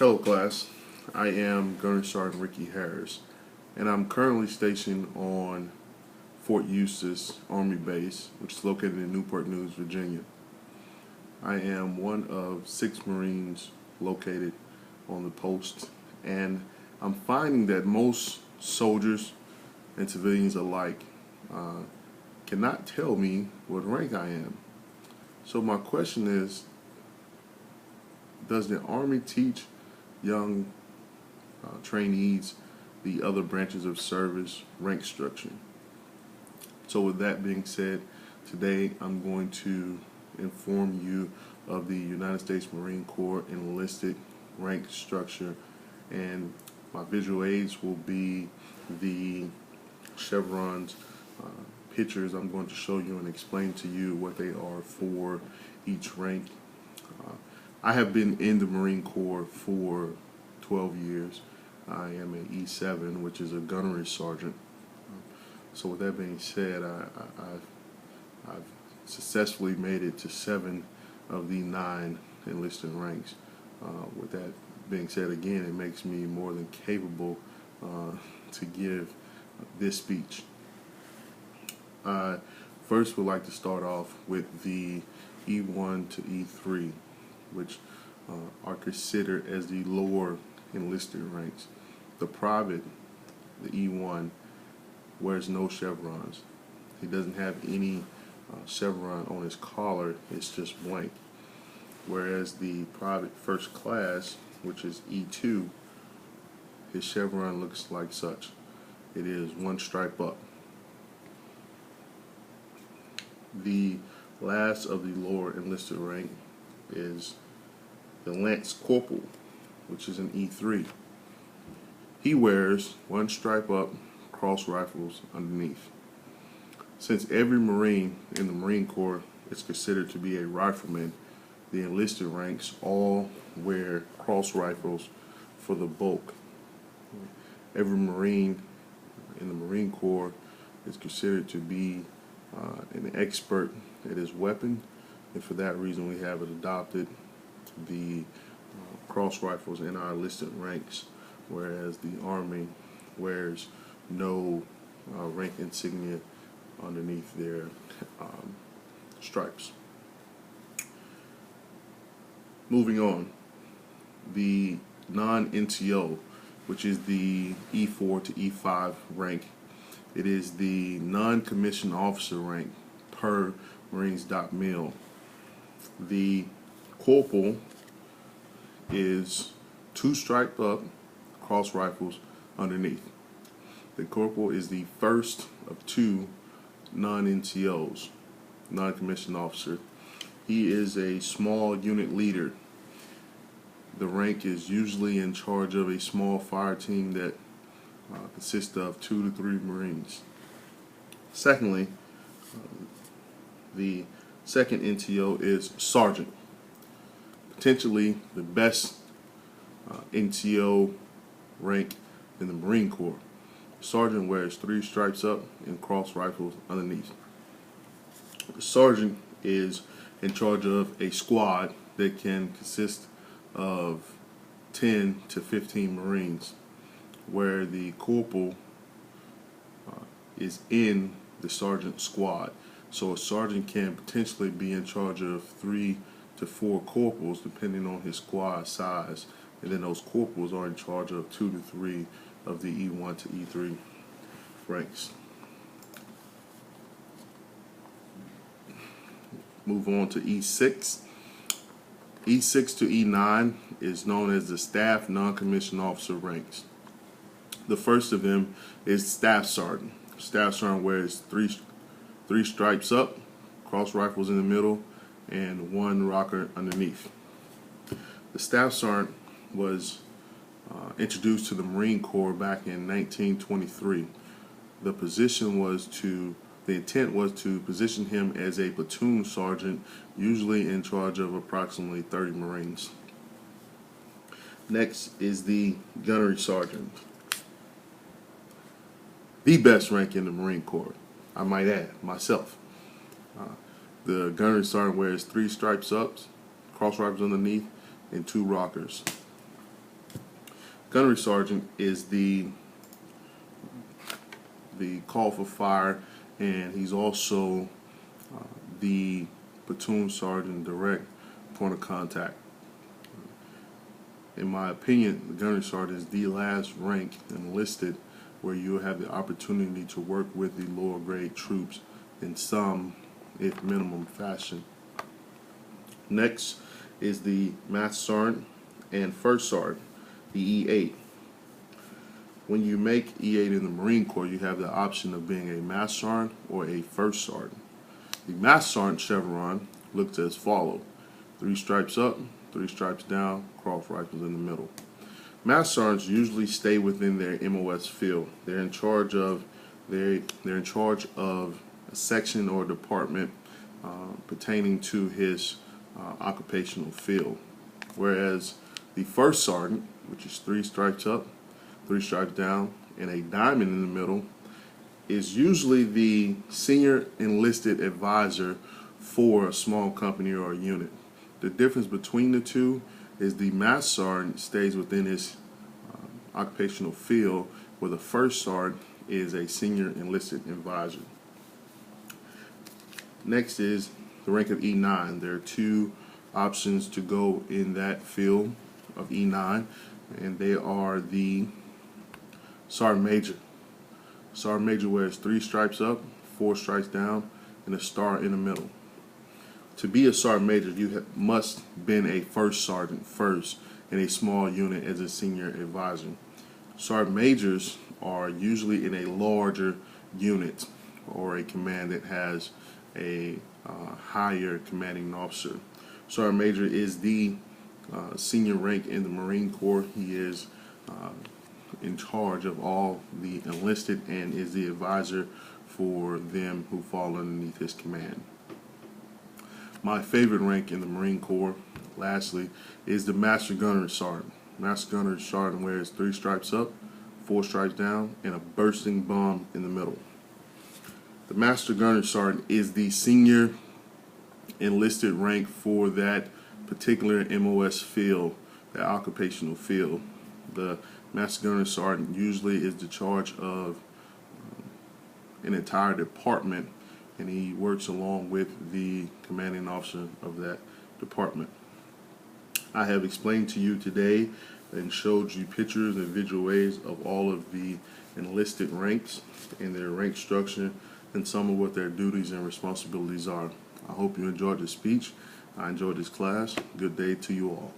Hello class, I am Gunnery Sergeant Ricky Harris, and I'm currently stationed on Fort Eustis Army Base, which is located in Newport News, Virginia. I am one of 6 Marines located on the post, and I'm finding that most soldiers and civilians alike cannot tell me what rank I am. So my question is, does the Army teach young trainees the other branches of service rank structure? So with that being said, today I'm going to inform you of the United States Marine Corps enlisted rank structure, and my visual aids will be the chevrons, pictures. I'm going to show you and explain to you what they are for each rank. I have been in the Marine Corps for 12 years. I am an E7, which is a gunnery sergeant. So with that being said, I've successfully made it to 7 of the 9 enlisted ranks. With that being said, again, it makes me more than capable to give this speech. I first would like to start off with the E1 to E3, which are considered as the lower enlisted ranks. The private, the E1, wears no chevrons. He doesn't have any chevron on his collar, it's just blank. Whereas the private first class, which is E2, his chevron looks like such. It is 1 stripe up. The last of the lower enlisted rank is the Lance Corporal, which is an E3. He wears 1 stripe up, cross rifles underneath. Since every Marine in the Marine Corps is considered to be a rifleman, the enlisted ranks all wear cross rifles for the bulk. Every Marine in the Marine Corps is considered to be an expert at his weapon, and for that reason we have adopted the cross rifles in our enlisted ranks, whereas the Army wears no rank insignia underneath their stripes. Moving on, the non-NCO, which is the E4 to E5 rank, it is the non-commissioned officer rank per Marines.mil. The corporal is 2 striped up, cross rifles underneath. The corporal is the first of 2 non-NCOs, non-commissioned officer. He is a small unit leader. The rank is usually in charge of a small fire team that consists of 2 to 3 Marines. Secondly, the second NCO is sergeant, potentially the best NCO rank in the Marine Corps. Sergeant wears 3 stripes up and cross rifles underneath. The sergeant is in charge of a squad that can consist of 10 to 15 Marines, where the corporal is in the sergeant squad. So a sergeant can potentially be in charge of 3 to 4 corporals depending on his squad size, and then those corporals are in charge of 2 to 3 of the E1 to E3 ranks. Move on to E6. E6 to E9 is known as the staff non-commissioned officer ranks. The first of them is staff sergeant. Staff sergeant wears 3 stripes up, cross rifles in the middle, and 1 rocker underneath. The staff sergeant was introduced to the Marine Corps back in 1923. The intent was to position him as a platoon sergeant, usually in charge of approximately 30 Marines. Next is the gunnery sergeant, the best rank in the Marine Corps, I might add, myself. The gunnery sergeant wears 3 stripes up, cross rifles underneath, and 2 rockers. Gunnery sergeant is the call for fire, and he's also the platoon sergeant direct point of contact. In my opinion, the gunnery sergeant is the last rank enlisted where you have the opportunity to work with the lower grade troops in some, if minimum, fashion. Next is the master sergeant and first sergeant, the E8. When you make E8 in the Marine Corps, you have the option of being a master sergeant or a first sergeant. The master sergeant chevron looks as follows: 3 stripes up, 3 stripes down, cross rifles in the middle. Master sergeants usually stay within their MOS field. They're in charge of a section or department pertaining to his occupational field. Whereas the first sergeant, which is 3 stripes up, 3 stripes down, and a diamond in the middle, is usually the senior enlisted advisor for a small company or a unit. The difference between the two is the master sergeant stays within his occupational field, where the first sergeant is a senior enlisted advisor. Next is the rank of E9. There are 2 options to go in that field of E9, and they are the sergeant major. Sergeant major wears 3 stripes up, 4 stripes down, and a star in the middle. To be a sergeant major, you must been a first sergeant first in a small unit as a senior advisor. Sergeant majors are usually in a larger unit or a command that has a higher commanding officer. Sergeant major is the senior rank in the Marine Corps. He is in charge of all the enlisted and is the advisor for them who fall underneath his command. My favorite rank in the Marine Corps, lastly, is the Master Gunnery Sergeant. Master Gunnery Sergeant wears 3 stripes up, 4 stripes down, and a bursting bomb in the middle. The Master Gunnery Sergeant is the senior enlisted rank for that particular MOS field, that occupational field. The Master Gunnery Sergeant usually is the charge of an entire department, and he works along with the commanding officer of that department. I have explained to you today and showed you pictures and visual aids of all of the enlisted ranks and their rank structure and some of what their duties and responsibilities are. I hope you enjoyed this speech. I enjoyed this class. Good day to you all.